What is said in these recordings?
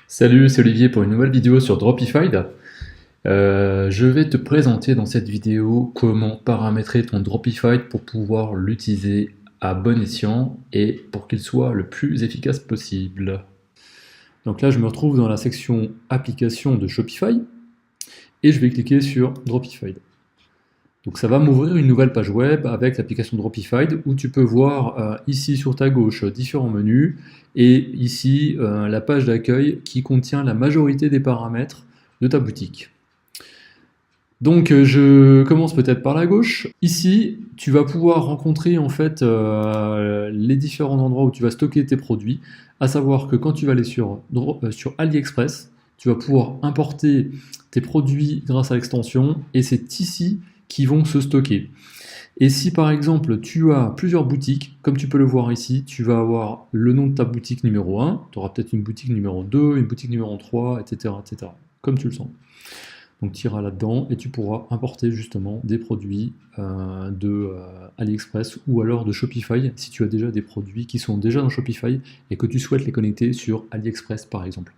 Salut, c'est Olivier pour une nouvelle vidéo sur Dropified. Je vais te présenter dans cette vidéo comment paramétrer ton Dropified pour pouvoir l'utiliser à bon escient et pour qu'il soit le plus efficace possible. Donc là, je me retrouve dans la section application de Shopify et je vais cliquer sur Dropified. Donc ça va m'ouvrir une nouvelle page web avec l'application Dropified où tu peux voir ici sur ta gauche différents menus et ici la page d'accueil qui contient la majorité des paramètres de ta boutique. Donc je commence peut-être par la gauche. Ici, tu vas pouvoir rencontrer en fait les différents endroits où tu vas stocker tes produits, à savoir que quand tu vas aller sur AliExpress, tu vas pouvoir importer tes produits grâce à l'extension et c'est ici qui vont se stocker. Et si par exemple tu as plusieurs boutiques, comme tu peux le voir ici, tu vas avoir le nom de ta boutique numéro 1, tu auras peut-être une boutique numéro 2, une boutique numéro 3, etc. etc. comme tu le sens. Donc tu iras là-dedans et tu pourras importer justement des produits de AliExpress ou alors de Shopify si tu as déjà des produits qui sont déjà dans Shopify et que tu souhaites les connecter sur AliExpress par exemple.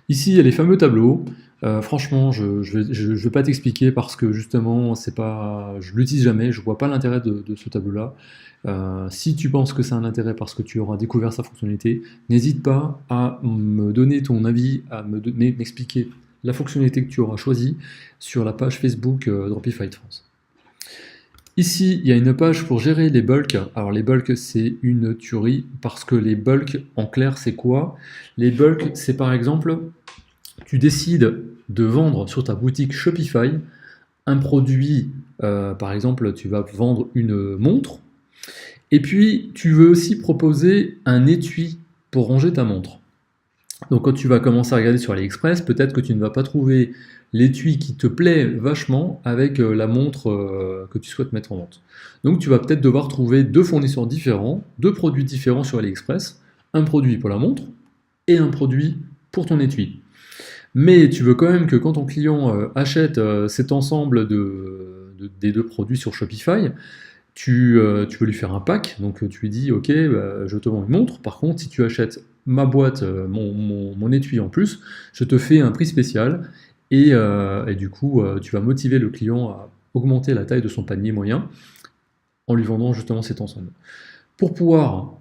Ici, il y a les fameux tableaux. Franchement, je ne vais pas t'expliquer parce que justement, je ne l'utilise jamais, je ne vois pas l'intérêt de ce tableau-là. Si tu penses que c'est un intérêt parce que tu auras découvert sa fonctionnalité, n'hésite pas à me donner ton avis, à m'expliquer la fonctionnalité que tu auras choisie sur la page Facebook Dropified France. Ici, il y a une page pour gérer les bulks. Alors les bulks, c'est une tuerie parce que les bulks, en clair, c'est quoi? Les bulks, c'est par exemple, tu décides de vendre sur ta boutique Shopify un produit, par exemple, tu vas vendre une montre, et puis tu veux aussi proposer un étui pour ranger ta montre. Donc quand tu vas commencer à regarder sur AliExpress, peut-être que tu ne vas pas trouver l'étui qui te plaît vachement avec la montre que tu souhaites mettre en vente. Donc tu vas peut-être devoir trouver deux fournisseurs différents, deux produits différents sur AliExpress, un produit pour la montre et un produit pour ton étui. Mais tu veux quand même que quand ton client achète cet ensemble des deux produits sur Shopify, tu peux lui faire un pack, donc tu lui dis ok, je te vends une montre, par contre si tu achètes ma boîte, mon étui en plus, je te fais un prix spécial et du coup tu vas motiver le client à augmenter la taille de son panier moyen en lui vendant justement cet ensemble. Pour pouvoir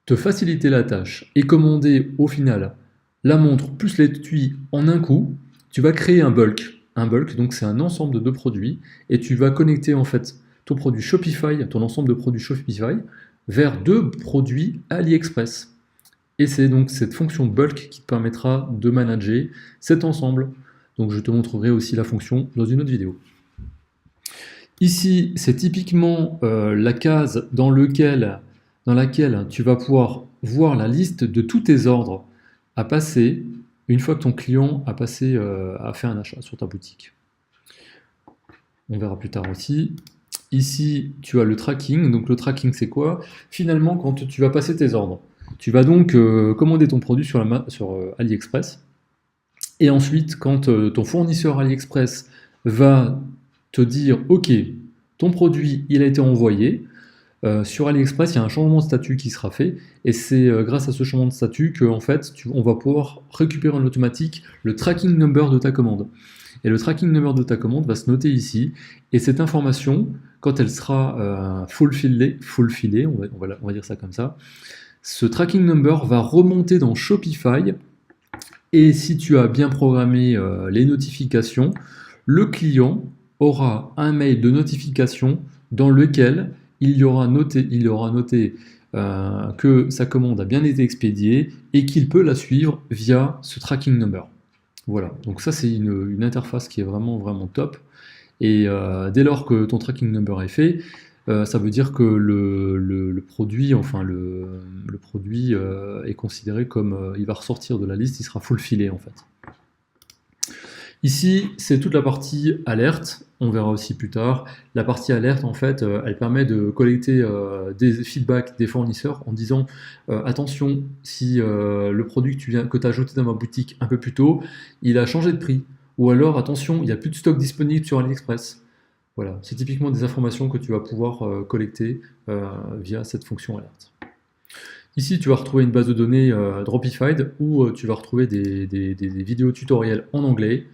te faciliter la tâche et commander au final la montre plus l'étui en un coup, tu vas créer un bulk. Un bulk, donc c'est un ensemble de deux produits et tu vas connecter en fait ton produit Shopify, ton ensemble de produits Shopify, vers deux produits AliExpress. Et c'est donc cette fonction bulk qui te permettra de manager cet ensemble. Donc je te montrerai aussi la fonction dans une autre vidéo. Ici, c'est typiquement la case dans laquelle tu vas pouvoir voir la liste de tous tes ordres à passer une fois que ton client a fait un achat sur ta boutique. On verra plus tard aussi. Ici, tu as le tracking. Donc le tracking, c'est quoi? Finalement, quand tu vas passer tes ordres, tu vas donc commander ton produit sur AliExpress. Et ensuite, quand ton fournisseur AliExpress va te dire « Ok, ton produit, il a été envoyé », sur AliExpress, il y a un changement de statut qui sera fait, et c'est grâce à ce changement de statut qu'en fait, on va pouvoir récupérer en automatique le tracking number de ta commande. Et le tracking number de ta commande va se noter ici, et cette information, quand elle sera fulfillée, on va dire ça comme ça, ce tracking number va remonter dans Shopify, et si tu as bien programmé les notifications, le client aura un mail de notification dans lequel il y aura noté que sa commande a bien été expédiée et qu'il peut la suivre via ce tracking number. Voilà, donc ça c'est une interface qui est vraiment vraiment top. Et dès lors que ton tracking number est fait, ça veut dire que le produit, le produit est considéré comme il va ressortir de la liste, il sera fulfillé en fait. Ici, c'est toute la partie alerte, on verra aussi plus tard. La partie alerte, en fait, elle permet de collecter des feedbacks des fournisseurs en disant attention, si le produit que tu as ajouté dans ma boutique un peu plus tôt, il a changé de prix. Ou alors, attention, il n'y a plus de stock disponible sur AliExpress. Voilà, c'est typiquement des informations que tu vas pouvoir collecter via cette fonction alerte. Ici, tu vas retrouver une base de données Dropified où tu vas retrouver des vidéos tutoriels en anglais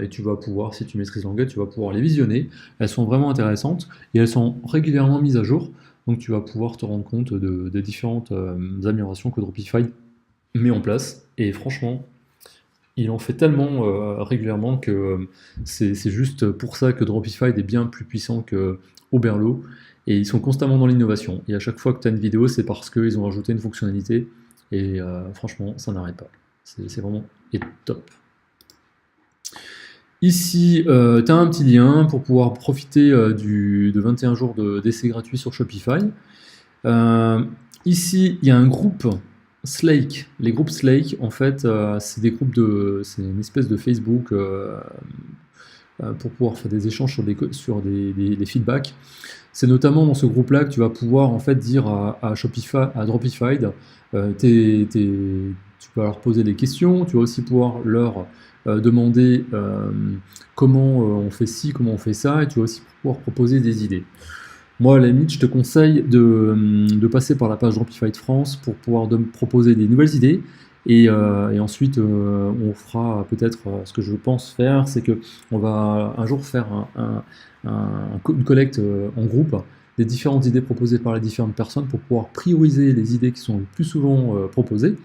et tu vas pouvoir, si tu maîtrises l'anglais, tu vas pouvoir les visionner. Elles sont vraiment intéressantes et elles sont régulièrement mises à jour. Donc tu vas pouvoir te rendre compte de différentes améliorations que Dropified met en place. Et franchement, il en fait tellement régulièrement que c'est juste pour ça que Dropified est bien plus puissant que Oberlo. Et ils sont constamment dans l'innovation. Et à chaque fois que tu as une vidéo, c'est parce qu'ils ont rajouté une fonctionnalité. Et franchement, ça n'arrête pas. C'est vraiment top. Ici, tu as un petit lien pour pouvoir profiter de 21 jours d'essai gratuit sur Shopify. Ici, il y a un groupe Slake. Les groupes Slake, en fait, c'est des groupes c'est une espèce de Facebook pour pouvoir faire des échanges sur des feedbacks. C'est notamment dans ce groupe-là que tu vas pouvoir en fait dire à Shopify, à Dropified, tu vas leur poser des questions, tu vas aussi pouvoir leur demander comment on fait ci, comment on fait ça, et tu vas aussi pouvoir proposer des idées. Moi, à la limite, je te conseille de passer par la page Dropified France pour pouvoir me proposer des nouvelles idées. Et ensuite, on fera peut-être ce que je pense faire, c'est que on va un jour faire une collecte en groupe des différentes idées proposées par les différentes personnes pour pouvoir prioriser les idées qui sont le plus souvent proposées.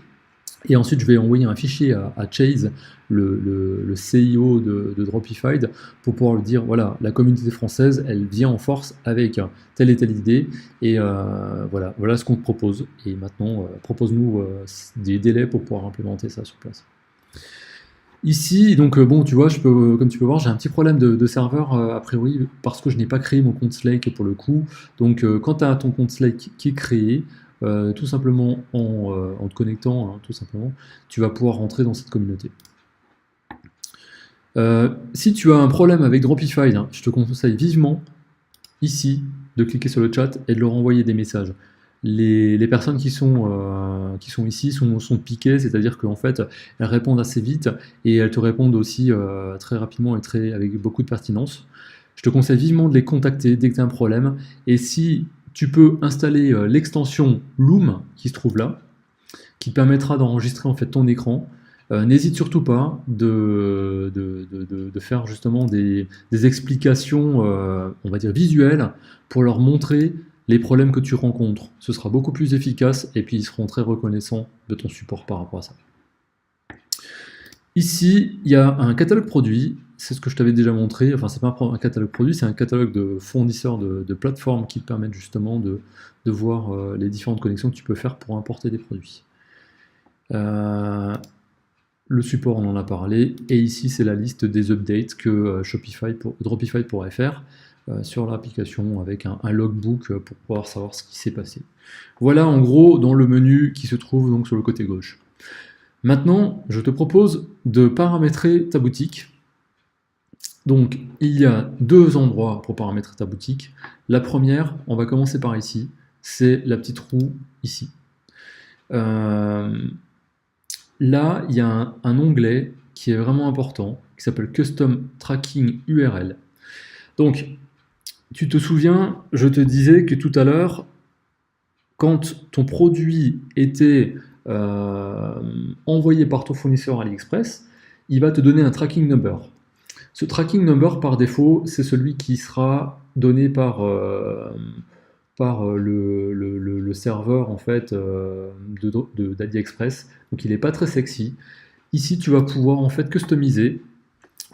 Et ensuite, je vais envoyer un fichier à Chase, le CIO de Dropified, pour pouvoir lui dire, voilà, la communauté française, elle vient en force avec telle et telle idée, et voilà ce qu'on te propose. Et maintenant, propose-nous des délais pour pouvoir implémenter ça sur place. Ici, donc bon, tu vois, comme tu peux voir, j'ai un petit problème de serveur a priori parce que je n'ai pas créé mon compte Slake pour le coup. Donc quand tu as ton compte Slake qui est créé, tout simplement en te connectant, tout simplement, tu vas pouvoir rentrer dans cette communauté. Si tu as un problème avec Dropified, je te conseille vivement ici de cliquer sur le chat et de leur envoyer des messages. Les personnes qui sont ici sont piquées, c'est-à-dire qu'en fait, elles répondent assez vite et elles te répondent aussi très rapidement et avec beaucoup de pertinence. Je te conseille vivement de les contacter dès que tu as un problème. Et si tu peux installer l'extension Loom qui se trouve là, qui permettra d'enregistrer en fait ton écran, n'hésite surtout pas de faire justement des explications, on va dire visuelles, pour leur montrer les problèmes que tu rencontres. Ce sera beaucoup plus efficace et puis ils seront très reconnaissants de ton support par rapport à ça. Ici, il y a un catalogue produit, c'est ce que je t'avais déjà montré, enfin c'est pas un catalogue produit, c'est un catalogue de fournisseurs de plateformes qui te permettent justement de voir les différentes connexions que tu peux faire pour importer des produits. Le support, on en a parlé, et ici c'est la liste des updates que Dropified pourrait faire sur l'application avec un logbook pour pouvoir savoir ce qui s'est passé. Voilà en gros dans le menu qui se trouve donc sur le côté gauche. Maintenant, je te propose de paramétrer ta boutique. Donc, il y a deux endroits pour paramétrer ta boutique. La première, on va commencer par ici, c'est la petite roue ici. Là, il y a un onglet qui est vraiment important, qui s'appelle Custom Tracking URL. Donc, tu te souviens, je te disais que tout à l'heure, quand ton produit était envoyé par ton fournisseur AliExpress, il va te donner un tracking number. Ce tracking number, par défaut, c'est celui qui sera donné par le serveur en fait d'AliExpress. Donc il n'est pas très sexy. Ici, tu vas pouvoir en fait customiser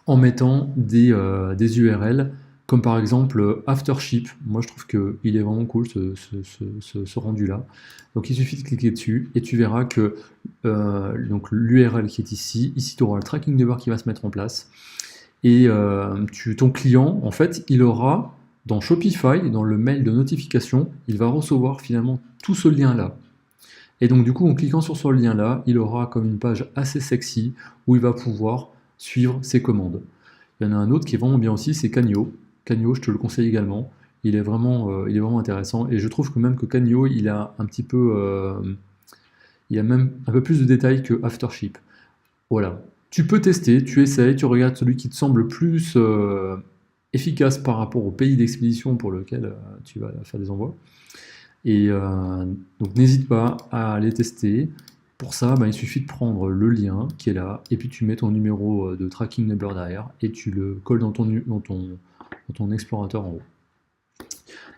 en mettant des URL comme par exemple Aftership. Moi je trouve qu'il est vraiment cool ce rendu là. Donc il suffit de cliquer dessus et tu verras que donc l'URL qui est ici tu auras le tracking number qui va se mettre en place et ton client en fait il aura dans Shopify, dans le mail de notification, il va recevoir finalement tout ce lien là. Et donc du coup en cliquant sur ce lien là, il aura comme une page assez sexy où il va pouvoir suivre ses commandes. Il y en a un autre qui est vraiment bien aussi, c'est Canio. Canio, je te le conseille également. Il est vraiment intéressant. Et je trouve que même que Canio, il a un petit peu, il a même un peu plus de détails que Aftership. Voilà. Tu peux tester, tu essayes, tu regardes celui qui te semble plus efficace par rapport au pays d'expédition pour lequel tu vas faire des envois. Et donc n'hésite pas à les tester. Pour ça, il suffit de prendre le lien qui est là, et puis tu mets ton numéro de tracking number derrière, et tu le colles dans ton explorateur en haut.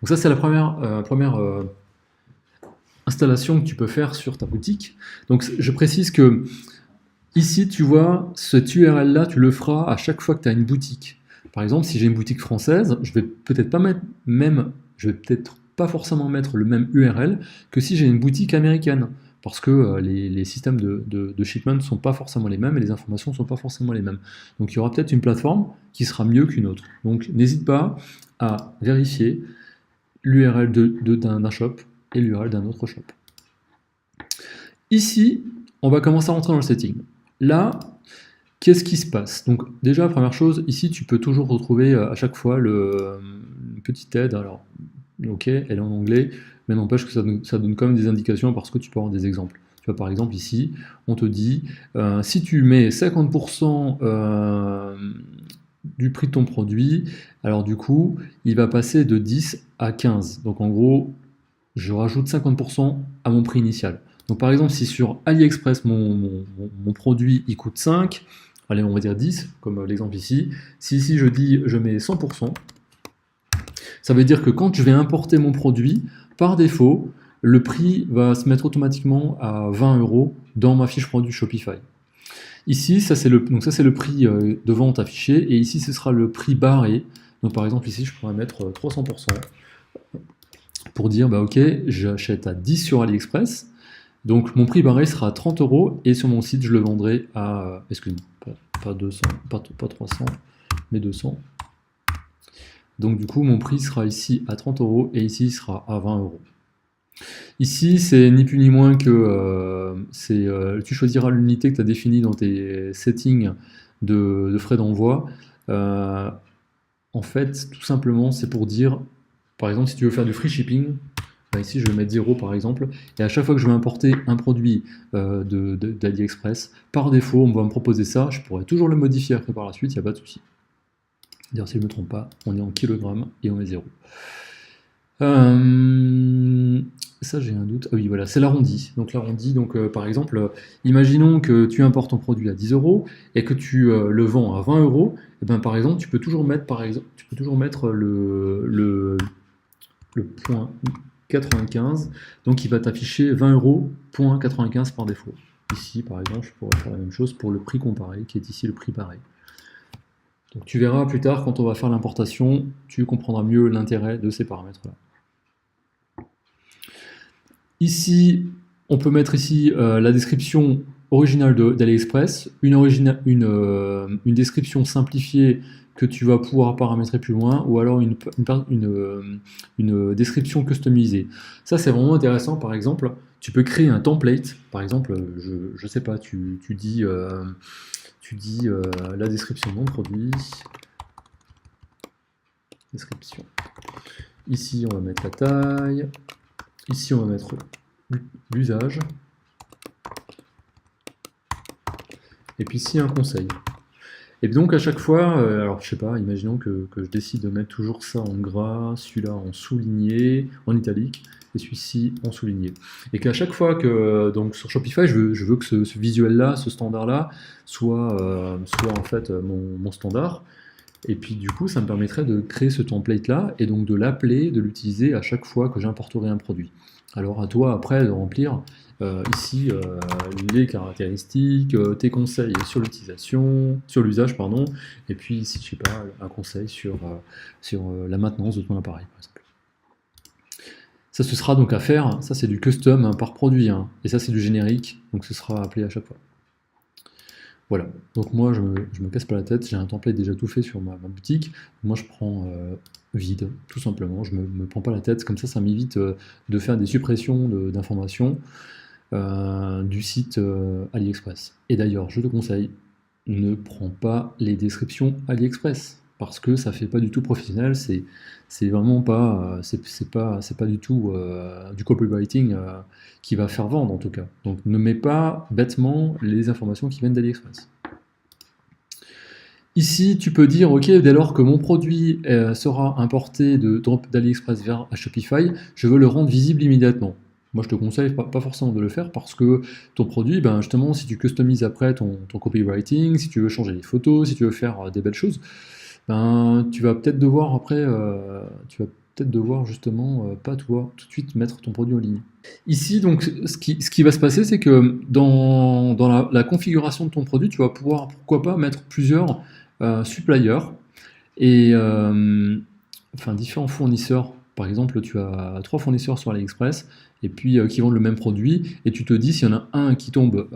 Donc ça, c'est la première installation que tu peux faire sur ta boutique. Donc je précise que ici, tu vois, cette URL-là, tu le feras à chaque fois que tu as une boutique. Par exemple, si j'ai une boutique française, je vais peut-être pas forcément mettre le même URL que si j'ai une boutique américaine, parce que les systèmes de shipment ne sont pas forcément les mêmes et les informations ne sont pas forcément les mêmes. Donc il y aura peut-être une plateforme qui sera mieux qu'une autre. Donc n'hésite pas à vérifier l'URL d'un shop et l'URL d'un autre shop. Ici, on va commencer à rentrer dans le setting. Là, qu'est-ce qui se passe? Donc déjà, première chose, ici tu peux toujours retrouver à chaque fois une petite aide. Alors, ok, elle est en anglais, mais n'empêche que ça donne quand même des indications parce que tu peux avoir des exemples. Tu vois, par exemple, ici, on te dit, si tu mets 50% du prix de ton produit, alors du coup, il va passer de 10 à 15. Donc en gros, je rajoute 50% à mon prix initial. Donc par exemple, si sur AliExpress, mon produit il coûte 5, allez, on va dire 10, comme l'exemple ici, si ici je dis je mets 100%, ça veut dire que quand je vais importer mon produit, par défaut, le prix va se mettre automatiquement à 20 € dans ma fiche produit Shopify. Ici, ça c'est le prix de vente affiché, et ici ce sera le prix barré. Donc par exemple ici, je pourrais mettre 300% pour dire bah ok, j'achète à 10 sur AliExpress, donc mon prix barré sera à 30 € et sur mon site je le vendrai à, excusez-moi, pas 200, pas 300, mais 200. Donc du coup mon prix sera ici à 30 € et ici il sera à 20 €. Ici c'est ni plus ni moins que tu choisiras l'unité que tu as définie dans tes settings de frais d'envoi. En fait, tout simplement, c'est pour dire, par exemple, si tu veux faire du free shipping, ici je vais mettre 0 par exemple, et à chaque fois que je vais importer un produit d'AliExpress, par défaut, on va me proposer ça, je pourrais toujours le modifier après par la suite, il n'y a pas de souci. D'ailleurs, si je ne me trompe pas, on est en kilogrammes et on met 0. Ça, j'ai un doute. Ah oui, voilà, c'est l'arrondi. Donc l'arrondi, par exemple, imaginons que tu importes ton produit à 10 € et que tu le vends à 20 €. Et ben, par exemple, tu peux toujours mettre, le point 95, donc il va t'afficher 20 €.95 par défaut. Ici, par exemple, je pourrais faire la même chose pour le prix comparé, qui est ici le prix pareil. Donc tu verras plus tard, quand on va faire l'importation, tu comprendras mieux l'intérêt de ces paramètres-là. Ici, on peut mettre ici la description originale d'AliExpress, une description simplifiée que tu vas pouvoir paramétrer plus loin, ou alors une description customisée. Ça, c'est vraiment intéressant. Par exemple, tu peux créer un template. Par exemple, je sais pas, tu dis la description de mon produit. Description. Ici, on va mettre la taille. Ici, on va mettre l'usage. Et puis ici, un conseil. Et donc, à chaque fois, alors je sais pas, imaginons que je décide de mettre toujours ça en gras, celui-là en souligné, en italique, et celui-ci en souligné. Et qu'à chaque fois que, donc sur Shopify, je veux que ce visuel-là, ce standard-là, soit en fait mon standard. Et puis du coup, ça me permettrait de créer ce template-là, et donc de l'appeler, de l'utiliser à chaque fois que j'importerai un produit. Alors à toi après de remplir ici les caractéristiques, tes conseils sur l'utilisation, sur l'usage, pardon, et puis ici, je sais pas, un conseil sur la maintenance de ton appareil, par exemple. Ça, ce sera donc à faire, ça c'est du custom par produit, et ça c'est du générique, donc ce sera appelé à chaque fois. Voilà, donc moi je me casse pas la tête, j'ai un template déjà tout fait sur ma boutique, moi je prends vide, tout simplement, je me prends pas la tête, comme ça m'évite de faire des suppressions d'informations du site AliExpress. Et d'ailleurs, je te conseille, ne prends pas les descriptions AliExpress, parce que ça fait pas du tout professionnel, c'est vraiment pas, c'est pas du tout du copywriting qui va faire vendre en tout cas. Donc ne mets pas bêtement les informations qui viennent d'AliExpress. Ici, tu peux dire, OK, dès lors que mon produit sera importé d'AliExpress vers Shopify, je veux le rendre visible immédiatement. Moi, je te conseille pas forcément de le faire parce que ton produit, ben, justement, si tu customises après ton copywriting, si tu veux changer les photos, si tu veux faire des belles choses, ben, tu vas peut-être devoir après, justement pas toi, tout de suite mettre ton produit en ligne. Ici, donc, ce qui va se passer, c'est que dans la configuration de ton produit, tu vas pouvoir, pourquoi pas, mettre plusieurs suppliers et enfin différents fournisseurs. Par exemple, tu as 3 fournisseurs sur AliExpress et puis qui vendent le même produit et tu te dis s'il y en a un qui tombe,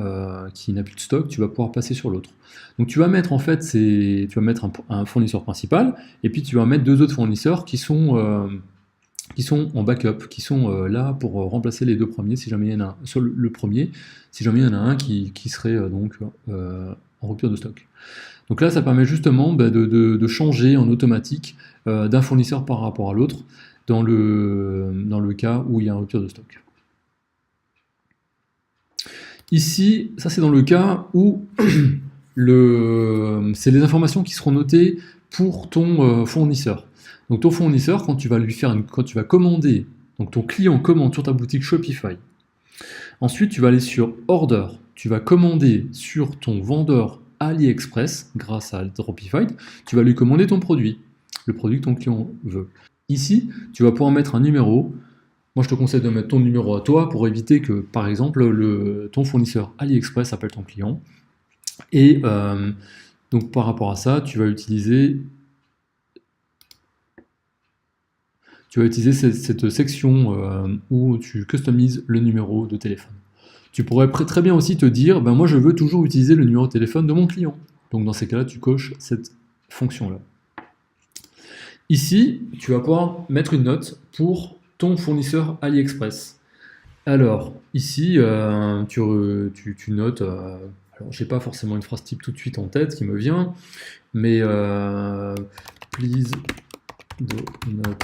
qui n'a plus de stock, tu vas pouvoir passer sur l'autre. Donc tu vas mettre en fait tu vas mettre un fournisseur principal et puis tu vas mettre 2 autres fournisseurs qui sont en backup, qui sont là pour remplacer les 2 premiers si jamais il y en a un, sur le premier, si jamais il y en a un qui serait en rupture de stock. Donc là, ça permet justement de changer en automatique d'un fournisseur par rapport à l'autre dans le cas où il y a une rupture de stock. Ici, ça c'est dans le cas où c'est les informations qui seront notées pour ton fournisseur. Donc ton fournisseur, quand tu vas commander, donc ton client commande sur ta boutique Shopify. Ensuite, tu vas aller sur Order, tu vas commander sur ton vendeur AliExpress grâce à Dropify, tu vas lui commander ton produit, le produit que ton client veut. Ici, tu vas pouvoir mettre un numéro. Moi, je te conseille de mettre ton numéro à toi pour éviter que, par exemple, ton fournisseur AliExpress appelle ton client. Et donc, par rapport à ça, tu vas utiliser cette section où tu customises le numéro de téléphone. Tu pourrais très bien aussi te dire, ben moi je veux toujours utiliser le numéro de téléphone de mon client. Donc dans ces cas-là, tu coches cette fonction-là. Ici, tu vas pouvoir mettre une note pour ton fournisseur AliExpress. Alors, ici, tu notes, alors j'ai pas forcément une phrase type tout de suite en tête qui me vient, mais please do not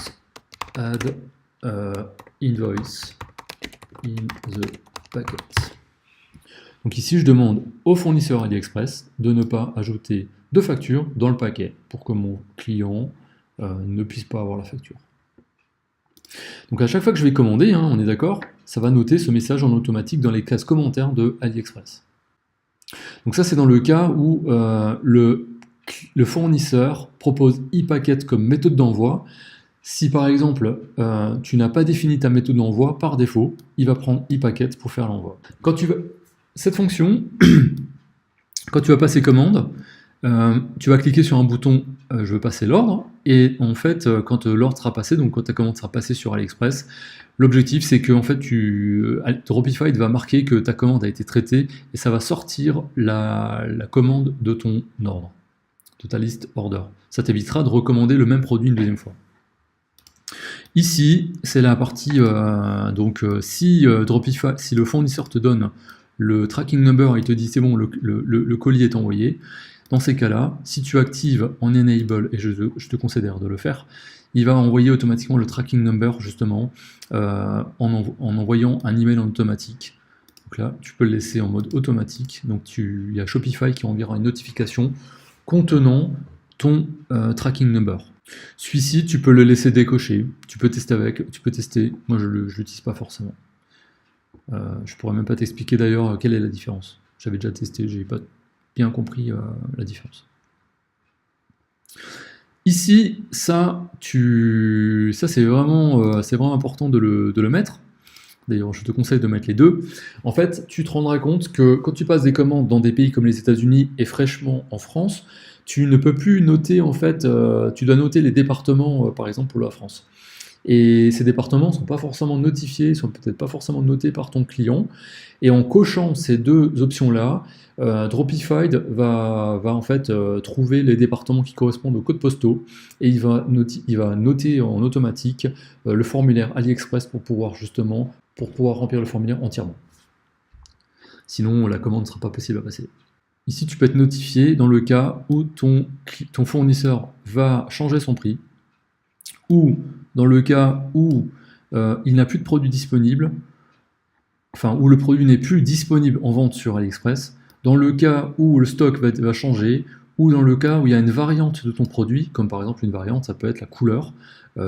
add invoice in the packet. Donc ici, je demande au fournisseur AliExpress de ne pas ajouter de facture dans le paquet pour que mon client ne puisse pas avoir la facture. Donc à chaque fois que je vais commander, on est d'accord, ça va noter ce message en automatique dans les cases commentaires de AliExpress. Donc ça, c'est dans le cas où le fournisseur propose ePacket comme méthode d'envoi. Si par exemple, tu n'as pas défini ta méthode d'envoi, par défaut, il va prendre ePacket pour faire l'envoi. Cette fonction, quand tu vas passer commande, tu vas cliquer sur un bouton je veux passer l'ordre, et en fait, quand l'ordre sera passé, donc quand ta commande sera passée sur AliExpress, l'objectif c'est que en fait, Dropify va marquer que ta commande a été traitée, et ça va sortir la commande de ton ordre, de ta liste order. Ça t'évitera de recommander le même produit une deuxième fois. Ici, c'est la partie, si le fournisseur te donne le tracking number, il te dit c'est bon, le colis est envoyé. Dans ces cas-là, si tu actives en enable, et je te conseille de le faire, il va envoyer automatiquement le tracking number justement en envoyant un email en automatique. Donc là, tu peux le laisser en mode automatique. Donc il y a Shopify qui enverra une notification contenant ton tracking number. Celui-ci, tu peux le laisser décoché. Tu peux tester. Moi, je l'utilise pas forcément. Je pourrais même pas t'expliquer d'ailleurs quelle est la différence. J'avais déjà testé, j'ai pas bien compris la différence. Ici, ça c'est vraiment important de le mettre. D'ailleurs, je te conseille de mettre les deux. En fait, tu te rendras compte que quand tu passes des commandes dans des pays comme les États-Unis et fraîchement en France, tu ne peux plus noter, en fait, tu dois noter les départements, par exemple pour la France. Et ces départements ne sont pas forcément notifiés, ne sont peut-être pas forcément notés par ton client. Et en cochant ces deux options-là, Dropify va en fait trouver les départements qui correspondent aux codes postaux et il va noter en automatique le formulaire AliExpress pour pouvoir remplir le formulaire entièrement. Sinon, la commande ne sera pas possible à passer. Ici, tu peux être notifié dans le cas où ton fournisseur va changer son prix, ou dans le cas où il n'a plus de produit disponible, enfin où le produit n'est plus disponible en vente sur AliExpress, dans le cas où le stock va changer, ou dans le cas où il y a une variante de ton produit, comme par exemple une variante, ça peut être la couleur.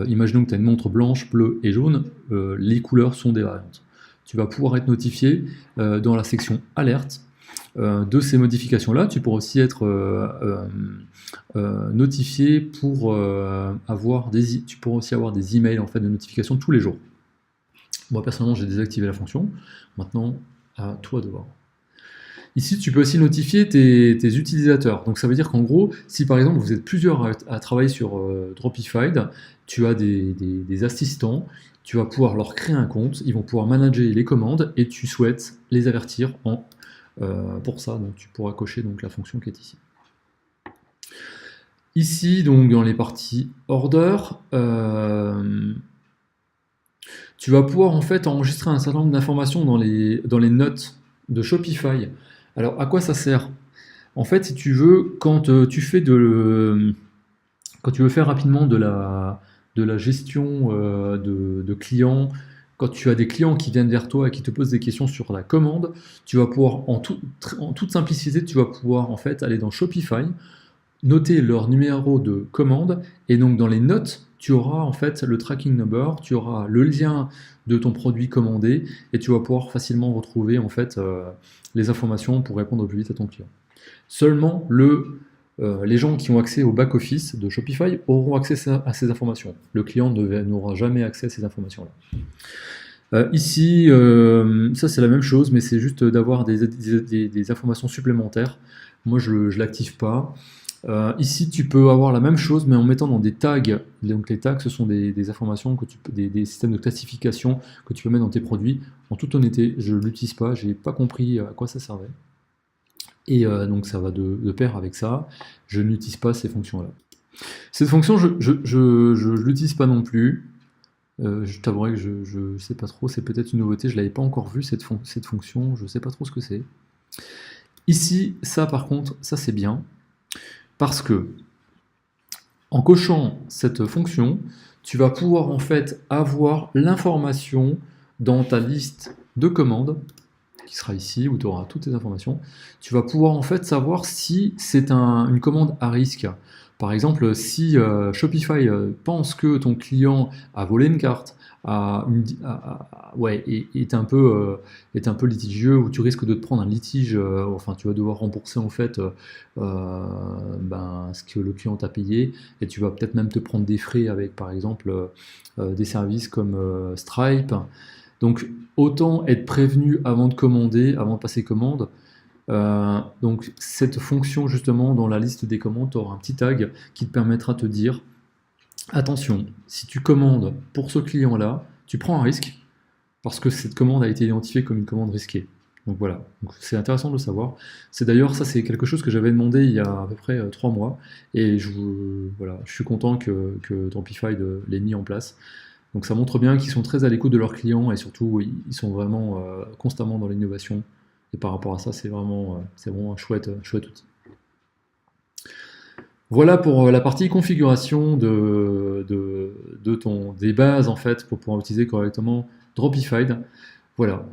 Imaginons que tu as une montre blanche, bleue et jaune, les couleurs sont des variantes. Tu vas pouvoir être notifié dans la section alerte de ces modifications-là. Tu pourras aussi être notifié pour tu pourras aussi avoir des emails en fait, de notification tous les jours. Moi personnellement j'ai désactivé la fonction, maintenant à toi de voir. Ici, tu peux aussi notifier tes utilisateurs. Donc ça veut dire qu'en gros, si par exemple vous êtes plusieurs à travailler sur Dropified, tu as des assistants, tu vas pouvoir leur créer un compte, ils vont pouvoir manager les commandes et tu souhaites les avertir pour ça. Donc tu pourras cocher donc, la fonction qui est ici. Ici, donc dans les parties order, tu vas pouvoir en fait enregistrer un certain nombre d'informations dans les notes de Shopify. Alors, à quoi ça sert? En fait, si tu veux, quand tu veux faire rapidement de la gestion de clients, quand tu as des clients qui viennent vers toi et qui te posent des questions sur la commande, tu vas pouvoir, en toute simplicité, tu vas pouvoir en fait aller dans Shopify, noter leur numéro de commande, et donc dans les notes, tu auras en fait le tracking number, tu auras le lien de ton produit commandé, et tu vas pouvoir facilement retrouver en fait les informations pour répondre au plus vite à ton client. Seulement les gens qui ont accès au back-office de Shopify auront accès à ces informations. Le client n'aura jamais accès à ces informations-là. Ici, ça c'est la même chose, mais c'est juste d'avoir des informations supplémentaires. Moi je ne l'active pas. Ici, tu peux avoir la même chose, mais en mettant dans des tags. Donc, les tags, ce sont des informations, des systèmes de classification que tu peux mettre dans tes produits. En toute honnêteté, je ne l'utilise pas, je n'ai pas compris à quoi ça servait. Et donc, ça va de pair avec ça. Je n'utilise pas ces fonctions-là. Cette fonction, je ne l'utilise pas non plus. Je t'avouerai que je ne sais pas trop, c'est peut-être une nouveauté, je ne l'avais pas encore vue, cette fonction, je ne sais pas trop ce que c'est. Ici, ça par contre, ça c'est bien. Parce que, en cochant cette fonction, tu vas pouvoir en fait avoir l'information dans ta liste de commandes, qui sera ici, où tu auras toutes tes informations. Tu vas pouvoir en fait savoir si c'est une commande à risque. Par exemple, si Shopify pense que ton client a volé une carte, est un peu litigieux, ou tu risques de te prendre un litige, enfin tu vas devoir rembourser en fait ce que le client t'a payé, et tu vas peut-être même te prendre des frais avec par exemple des services comme Stripe. Donc autant être prévenu avant de commander, avant de passer commande. Donc cette fonction justement dans la liste des commandes, tu auras un petit tag qui te permettra de te dire attention, si tu commandes pour ce client-là, tu prends un risque parce que cette commande a été identifiée comme une commande risquée. Donc voilà, c'est intéressant de le savoir. C'est d'ailleurs, ça c'est quelque chose que j'avais demandé il y a à peu près 3 mois, et je suis content que Dropified l'ait mis en place. Donc ça montre bien qu'ils sont très à l'écoute de leurs clients, et surtout ils sont vraiment constamment dans l'innovation. Et par rapport à ça, c'est vraiment un chouette outil. Voilà pour la partie configuration des bases en fait pour pouvoir utiliser correctement Dropified. Voilà.